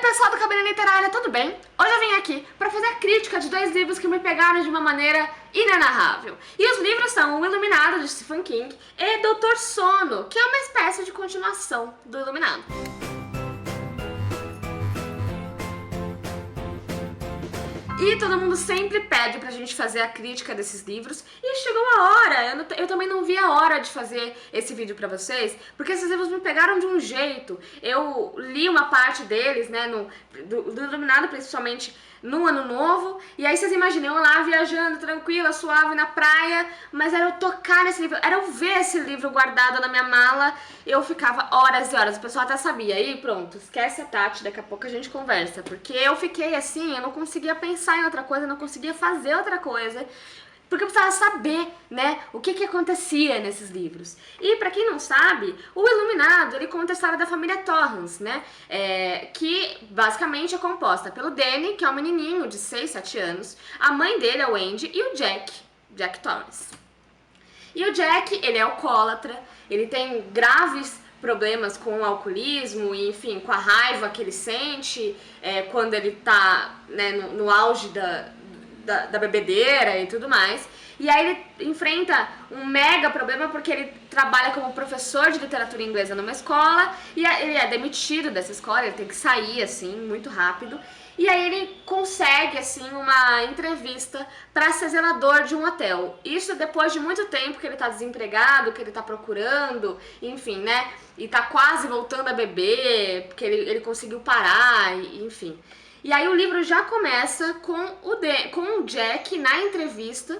pessoal do Cabine Literária, tudo bem? Hoje eu vim aqui para fazer a crítica de dois livros que me pegaram de uma maneira inenarrável. E os livros são O Iluminado, de Stephen King, e Doutor Sono, que é uma espécie de continuação do Iluminado. E todo mundo sempre pede pra gente fazer a crítica desses livros. E chegou a hora, eu também não vi a hora de fazer esse vídeo pra vocês, porque esses livros me pegaram de um jeito. Eu li uma parte deles, né, do Iluminado, principalmente no Ano Novo. E aí vocês imaginam eu lá viajando, tranquila, suave, na praia. Mas era eu tocar nesse livro, era eu ver esse livro guardado na minha mala. Eu ficava horas e horas, o pessoal até sabia. E pronto, esquece a Tati, daqui a pouco a gente conversa. Porque eu fiquei assim, eu não conseguia pensar em outra coisa, eu não conseguia fazer outra coisa. Porque eu precisava saber, né, o que acontecia nesses livros. E pra quem não sabe, o Iluminado, ele conta a história da família Torrance, né, que basicamente é composta pelo Danny, que é um menininho de 6, 7 anos, a mãe dele é o Andy e o Jack Torrance. E o Jack, ele é alcoólatra, ele tem graves problemas com o alcoolismo e, enfim, com a raiva que ele sente quando ele tá, né, no auge da bebedeira e tudo mais. E aí ele enfrenta um mega problema porque ele trabalha como professor de literatura inglesa numa escola e ele é demitido dessa escola, ele tem que sair, assim, muito rápido. E aí ele consegue, assim, uma entrevista para ser zelador de um hotel. Isso depois de muito tempo que ele tá desempregado, que ele tá procurando, enfim, né? E tá quase voltando a beber, porque ele conseguiu parar, enfim. E aí o livro já começa com o Jack na entrevista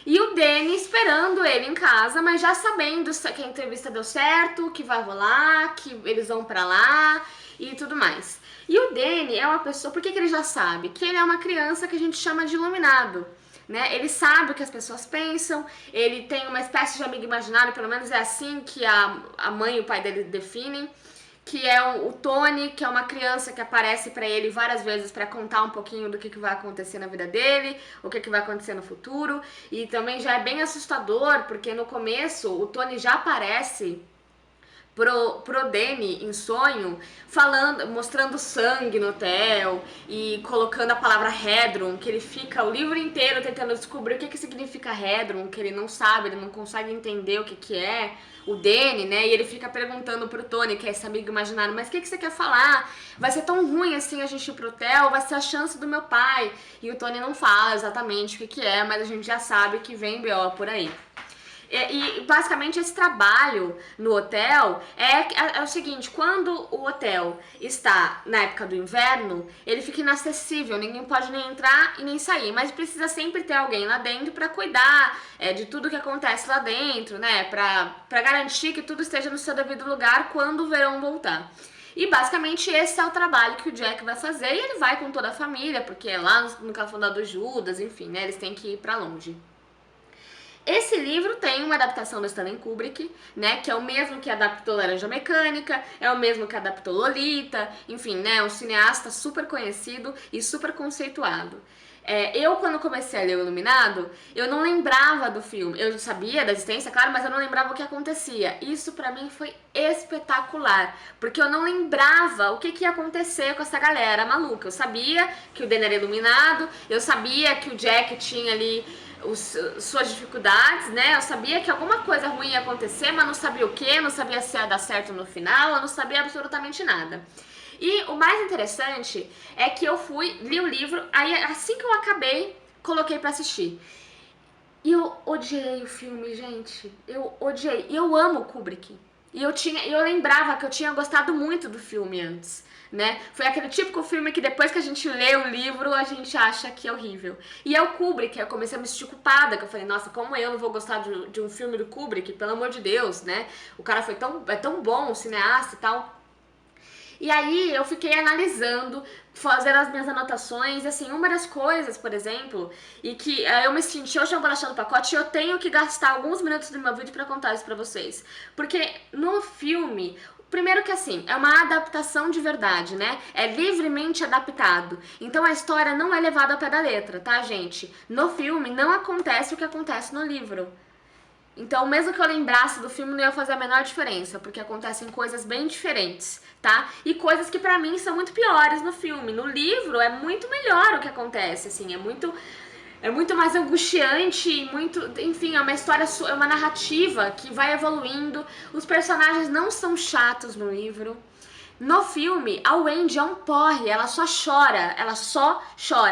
e o Danny esperando ele em casa, mas já sabendo que a entrevista deu certo, que vai rolar, que eles vão pra lá e tudo mais. E o Danny é uma pessoa, por que ele já sabe? Que ele é uma criança que a gente chama de iluminado, né? Ele sabe o que as pessoas pensam, ele tem uma espécie de amigo imaginário, pelo menos é assim que a mãe e o pai dele definem, que é o Tony, que é uma criança que aparece pra ele várias vezes pra contar um pouquinho do que vai acontecer na vida dele, o que vai acontecer no futuro. E também já é bem assustador, porque no começo o Tony já aparece pro Danny em sonho, mostrando sangue no hotel e colocando a palavra Hedron, que ele fica o livro inteiro tentando descobrir o que significa Hedron, que ele não sabe, ele não consegue entender o que é o Danny, né? E ele fica perguntando pro Tony, que é esse amigo imaginário, mas o que você quer falar? Vai ser tão ruim assim a gente ir pro hotel? Vai ser a chance do meu pai. E o Tony não fala exatamente o que é, mas a gente já sabe que vem B.O. por aí. E basicamente esse trabalho no hotel é o seguinte: quando o hotel está na época do inverno, ele fica inacessível, ninguém pode nem entrar e nem sair, mas precisa sempre ter alguém lá dentro para cuidar de tudo que acontece lá dentro, né, pra garantir que tudo esteja no seu devido lugar quando o verão voltar. E basicamente esse é o trabalho que o Jack vai fazer, e ele vai com toda a família, porque é lá no Cafundó do Judas, enfim, né, eles têm que ir pra longe. Esse livro tem uma adaptação do Stanley Kubrick, né, que é o mesmo que adaptou Laranja Mecânica, é o mesmo que adaptou Lolita, enfim, né, um cineasta super conhecido e super conceituado. Eu, quando comecei a ler O Iluminado, eu não lembrava do filme, eu sabia da existência, claro, mas eu não lembrava o que acontecia. Isso pra mim foi espetacular, porque eu não lembrava o que ia acontecer com essa galera maluca. Eu sabia que o Danny era iluminado, eu sabia que o Jack tinha ali suas dificuldades, né? Eu sabia que alguma coisa ruim ia acontecer, mas não sabia o que, não sabia se ia dar certo no final, eu não sabia absolutamente nada. E o mais interessante é que eu li o livro, aí assim que eu acabei, coloquei pra assistir. E eu odiei o filme, gente. Eu odiei. E eu amo o Kubrick. E eu lembrava que eu tinha gostado muito do filme antes, né? Foi aquele típico filme que depois que a gente lê o livro, a gente acha que é horrível. E é o Kubrick, eu comecei a me sentir culpada, que eu falei, nossa, como eu não vou gostar de um filme do Kubrick, pelo amor de Deus, né? O cara é tão bom, um cineasta e tal. E aí eu fiquei analisando, fazendo as minhas anotações, e assim, uma das coisas, por exemplo, e que eu me senti, hoje eu vou achando o pacote, e eu tenho que gastar alguns minutos do meu vídeo pra contar isso pra vocês. Porque no filme, primeiro que assim, é uma adaptação de verdade, né? É livremente adaptado. Então a história não é levada ao pé da letra, tá, gente? No filme não acontece o que acontece no livro. Então, mesmo que eu lembrasse do filme, não ia fazer a menor diferença, porque acontecem coisas bem diferentes, tá? E coisas que pra mim são muito piores no filme. No livro é muito melhor o que acontece, assim, é muito mais angustiante, muito, enfim, é uma história, é uma narrativa que vai evoluindo. Os personagens não são chatos no livro. No filme, a Wendy é um porre, ela só chora,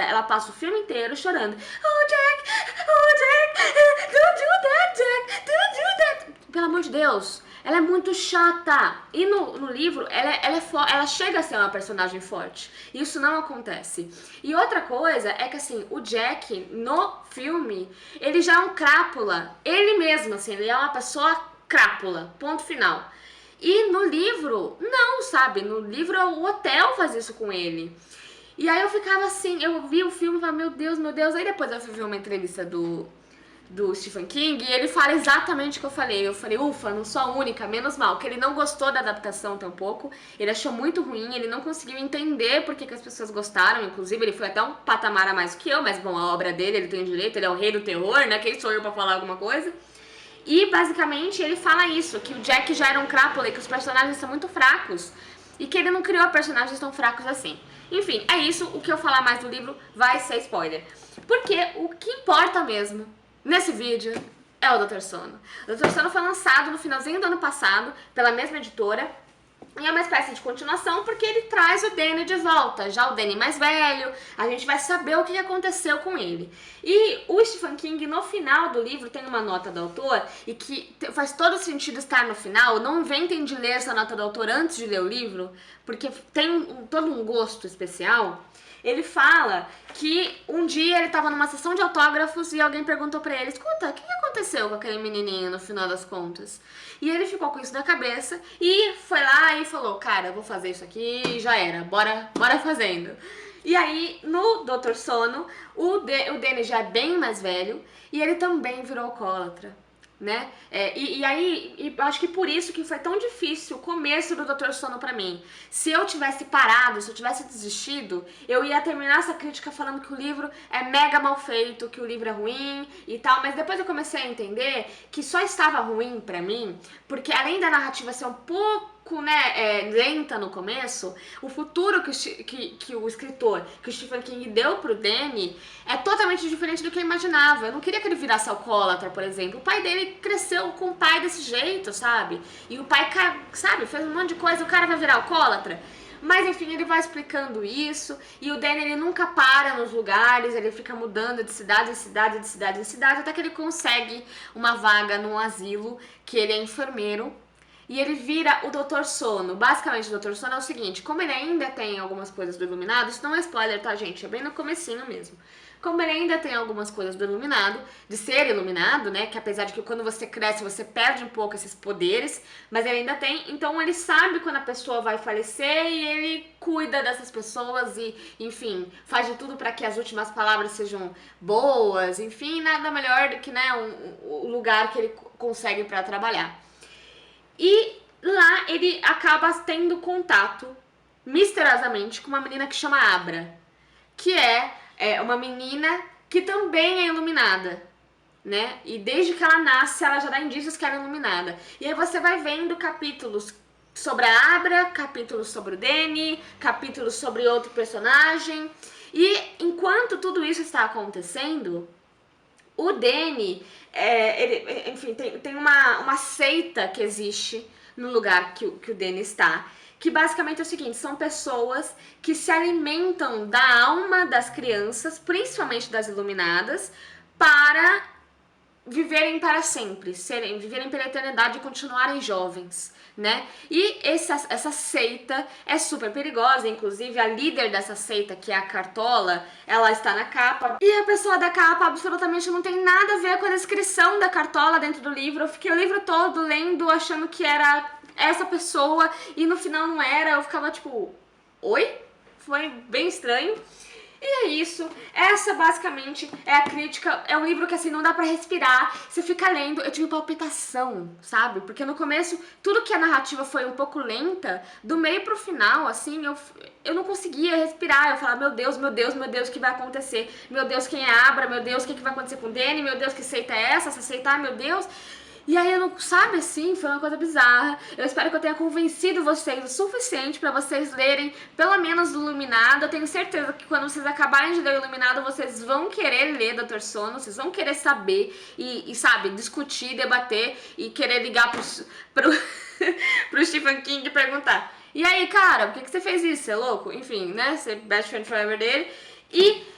ela passa o filme inteiro chorando. Oh Jack, don't do that, Jack, don't do that. Pelo amor de Deus, ela é muito chata. E no livro, ela chega a ser uma personagem forte. Isso não acontece. E outra coisa é que, assim, o Jack, no filme, ele já é um crápula. Ele mesmo, assim, ele é uma pessoa crápula, ponto final. E no livro, não, sabe? No livro, o hotel faz isso com ele. E aí eu ficava assim, eu vi o filme e falei, meu Deus, meu Deus. Aí depois eu fui ver uma entrevista do Stephen King e ele fala exatamente o que eu falei. Eu falei, ufa, não sou a única, menos mal. Que ele não gostou da adaptação tampouco. Ele achou muito ruim, ele não conseguiu entender por que as pessoas gostaram. Inclusive, ele foi até um patamar a mais que eu, mas bom, a obra dele, ele tem direito, ele é o rei do terror, né? Quem sou eu pra falar alguma coisa? E, basicamente, ele fala isso, que o Jack já era um crápula e que os personagens são muito fracos. E que ele não criou personagens tão fracos assim. Enfim, é isso. O que eu falar mais do livro vai ser spoiler. Porque o que importa mesmo nesse vídeo é o Dr. Sono. O Dr. Sono foi lançado no finalzinho do ano passado pela mesma editora. E é uma espécie de continuação porque ele traz o Danny de volta. Já o Danny mais velho, a gente vai saber o que aconteceu com ele. E o Stephen King, no final do livro, tem uma nota do autor, e que faz todo sentido estar no final. Não inventem de ler essa nota do autor antes de ler o livro, porque tem todo um gosto especial. Ele fala que um dia ele estava numa sessão de autógrafos e alguém perguntou pra ele, escuta, o que aconteceu com aquele menininho no final das contas? E ele ficou com isso na cabeça e foi lá e falou, cara, vou fazer isso aqui e já era, bora fazendo. E aí, no Dr. Sono, o Danny já é bem mais velho e ele também virou alcoólatra. Né? E aí, acho que por isso que foi tão difícil o começo do Dr. Sono pra mim. Se eu tivesse parado, se eu tivesse desistido, eu ia terminar essa crítica falando que o livro é mega mal feito, que o livro é ruim e tal, mas depois eu comecei a entender que só estava ruim pra mim, porque além da narrativa ser um pouco lenta no começo, o futuro que o escritor, que o Stephen King deu pro Danny é totalmente diferente do que eu imaginava. Eu não queria que ele virasse alcoólatra, por exemplo. O pai dele cresceu com o pai desse jeito, sabe? E o pai, sabe, fez um monte de coisa, o cara vai virar alcoólatra? Mas enfim, ele vai explicando isso, e o Danny ele nunca para nos lugares, ele fica mudando de cidade em cidade, de cidade em cidade, até que ele consegue uma vaga num asilo, que ele é enfermeiro, e ele vira o Dr. Sono. Basicamente, o Dr. Sono é o seguinte, como ele ainda tem algumas coisas do Iluminado, isso não é spoiler, tá, gente? É bem no comecinho mesmo. Como ele ainda tem algumas coisas do Iluminado, de ser iluminado, né? Que apesar de que quando você cresce, você perde um pouco esses poderes, mas ele ainda tem. Então ele sabe quando a pessoa vai falecer e ele cuida dessas pessoas e, enfim, faz de tudo para que as últimas palavras sejam boas. Enfim, nada melhor do que, né, o lugar que ele consegue para trabalhar. E lá ele acaba tendo contato, misteriosamente, com uma menina que chama Abra, que é uma menina que também é iluminada, né? E desde que ela nasce, ela já dá indícios que ela é iluminada. E aí você vai vendo capítulos sobre a Abra, capítulos sobre o Danny, capítulos sobre outro personagem. E enquanto tudo isso está acontecendo, o Danny, enfim, tem uma seita que existe no lugar que o Danny está, que basicamente é o seguinte, são pessoas que se alimentam da alma das crianças, principalmente das iluminadas, para viverem para sempre, viverem pela eternidade e continuarem jovens, né? E essa seita é super perigosa, inclusive a líder dessa seita, que é a Cartola, ela está na capa, e a pessoa da capa absolutamente não tem nada a ver com a descrição da Cartola dentro do livro. Eu fiquei o livro todo lendo, achando que era essa pessoa, e no final não era, eu ficava tipo, oi? Foi bem estranho. E é isso, essa basicamente é a crítica, é um livro que assim, não dá pra respirar, você fica lendo, eu tive palpitação, sabe? Porque no começo, tudo que a narrativa foi um pouco lenta, do meio pro final, assim, eu não conseguia respirar, eu falava, meu Deus, meu Deus, meu Deus, o que vai acontecer? Meu Deus, quem é Abra? Meu Deus, o que vai acontecer com o Danny? Meu Deus, que seita é essa? Essa seita, ai meu Deus... E aí, eu não, sabe assim, foi uma coisa bizarra. Eu espero que eu tenha convencido vocês o suficiente pra vocês lerem pelo menos o Iluminado. Eu tenho certeza que quando vocês acabarem de ler o Iluminado, vocês vão querer ler Dr. Sono, vocês vão querer saber e sabe, discutir, debater e querer ligar pro Stephen King e perguntar: e aí, cara, por que você fez isso? Você é louco? Enfim, né? Ser best friend forever dele. E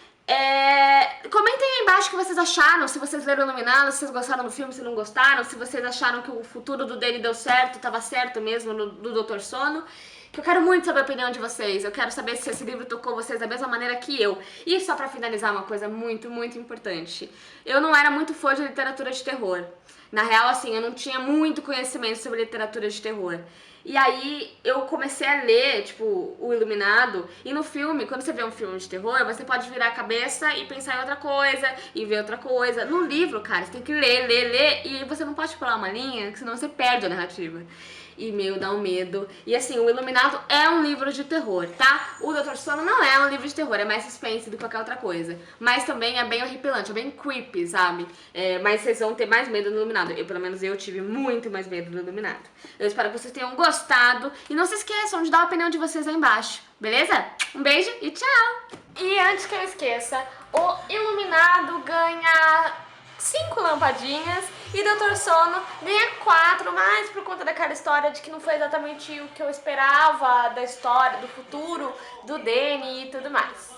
comentem aí embaixo o que vocês acharam, se vocês leram Iluminado, se vocês gostaram do filme, se não gostaram, se vocês acharam que o futuro do Danny deu certo, tava certo mesmo do Dr. Sono. Que eu quero muito saber a opinião de vocês, eu quero saber se esse livro tocou vocês da mesma maneira que eu. E só pra finalizar, uma coisa muito, muito importante. Eu não era muito fã de literatura de terror. Na real, assim, eu não tinha muito conhecimento sobre literatura de terror. E aí eu comecei a ler, tipo, o Iluminado, e no filme, quando você vê um filme de terror, você pode virar a cabeça e pensar em outra coisa, e ver outra coisa. No livro, cara, você tem que ler, e você não pode pular uma linha, senão você perde a narrativa. E, meu, dá um medo. E assim, o Iluminado é um livro de terror, tá? O Dr. Sono não é um livro de terror, é mais suspense do que qualquer outra coisa. Mas também é bem horripilante, é bem creepy, sabe? Mas vocês vão ter mais medo do Iluminado. Pelo menos eu tive muito mais medo do Iluminado. Eu espero que vocês tenham gostado. E não se esqueçam de dar a opinião de vocês aí embaixo, beleza? Um beijo e tchau! E antes que eu esqueça, o Iluminado ganha 5 lampadinhas e Dr. Sono ganha 4, mas por conta daquela história de que não foi exatamente o que eu esperava da história, do futuro do Danny e tudo mais.